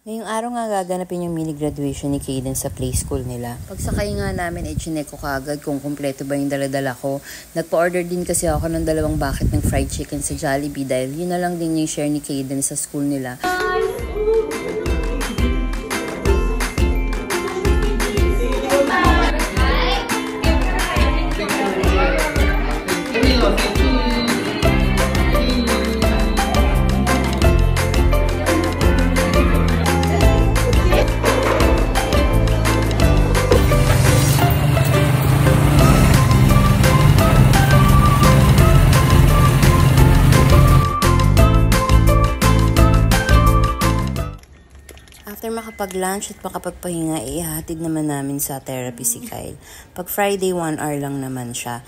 Ngayong araw nga gaganapin yung mini graduation ni Kaden sa play school nila. Pagsakay nga namin, chinek ko kaagad kung kumpleto ba yung daladala ko. Nagpa-order din kasi ako ng 2 bucket ng fried chicken sa Jollibee dahil yun na lang din yung share ni Kaden sa school nila. After makapag-lunch at makapagpahinga, ihahatid naman namin sa therapy si Kyle. Pag Friday, 1 hour lang naman siya.